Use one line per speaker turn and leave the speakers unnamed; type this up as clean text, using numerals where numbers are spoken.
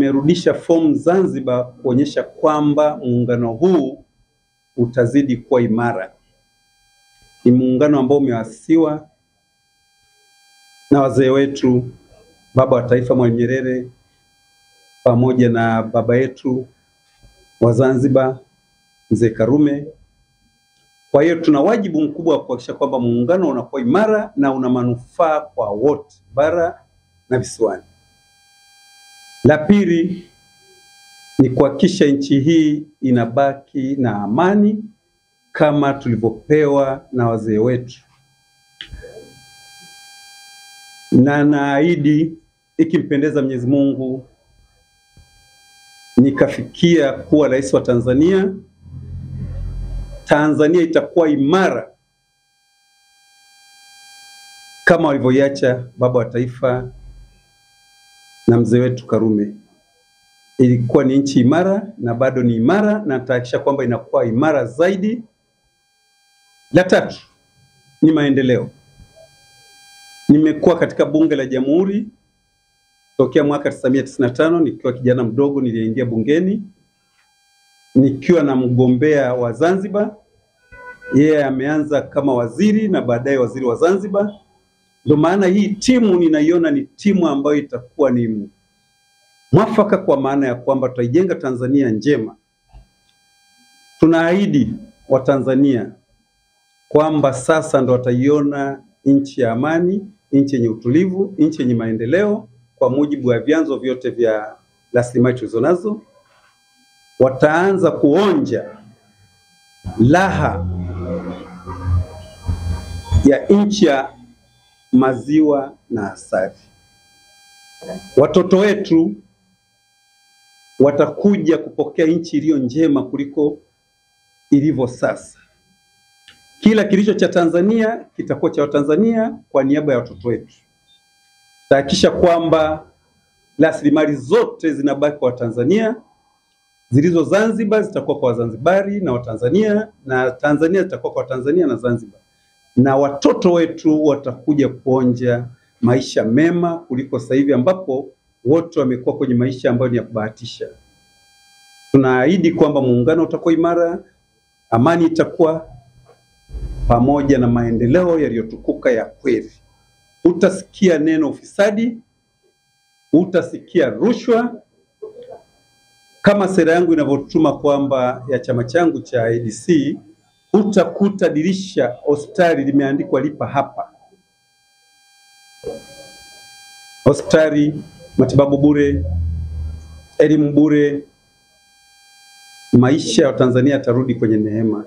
nimerudisha fomu Zanzibar kuonyesha kwamba muungano huu utazidi kuwa imara. Ni muungano ambao umeasisiwa na wazee wetu, baba wa taifa Mwalimu Nyerere pamoja na baba yetu wa Zanzibar Mzee Karume. Kwa hiyo tuna wajibu mkubwa wa kuhakikisha kwamba muungano unakuwa imara na una manufaa kwa wote, bara na visiwani. La pili ni kuhakikisha nchi hii inabaki na amani kama tulivyopewa na wazee wetu. Na naahidi ikimpendeza Mwenyezi Mungu nikafikia kuwa rais wa Tanzania, Tanzania itakuwa imara kama walivyoiacha baba wa taifa na mzee wetu Karume. Ilikuwa ni nchi imara na bado ni imara, na nitahakikisha kwamba inakuwa imara zaidi. La tatu ni maendeleo. Nimekuwa katika bunge la Jamhuri tokea mwaka 1995. Nikiwa kijana mdogo niliingia bungeni nikiwa na mgombea wa Zanzibar. Yeye ameanza kama waziri na baadaye waziri wa Zanzibar. Ndio maana hii timu ninaiona ni timu ambayo itakuwa ni mwafaka, kwa maana ya kwamba tutaijenga Tanzania njema. Tunaahidi wa Tanzania kwamba sasa ndo wataiona nchi ya amani, nchi yenye utulivu, nchi yenye maendeleo kwa mujibu wa vyanzo vyote vya rasilimali tulizonazo. Wataanza kuonja raha ya nchi ya maziwa na asali. Watoto wetu watakuja kupokea nchi iliyo njema kuliko ilivyo sasa. Kila kilicho cha Tanzania kitakuwa cha Watanzania kwa niaba ya watoto wetu. Tahakikisha kwamba rasilimali zote zinabaki kwa Tanzania, zilizo Zanzibar zitakuwa kwa Wazanzibari na Watanzania, na Tanzania zitakuwa kwa Tanzania na Zanzibar. Na watoto wetu watakuja kuonja maisha mema kuliko sasa hivi ambapo wote wamekuwa kwenye maisha ambayo ni ya kubahatisha. Tunaahidi kwamba muungano utakuwa imara, amani itakuwa, pamoja na maendeleo yaliyotukuka ya kweli. Utasikia neno ufisadi, utasikia rushwa. Kama sera yangu inavyotuma kwamba ya chama changu cha ADC, utakuta dirisha hospitali limeandikwa lipa hapa. Hospitali, matibabu bure, elimu bure, maisha ya Tanzania yatarudi kwenye neema.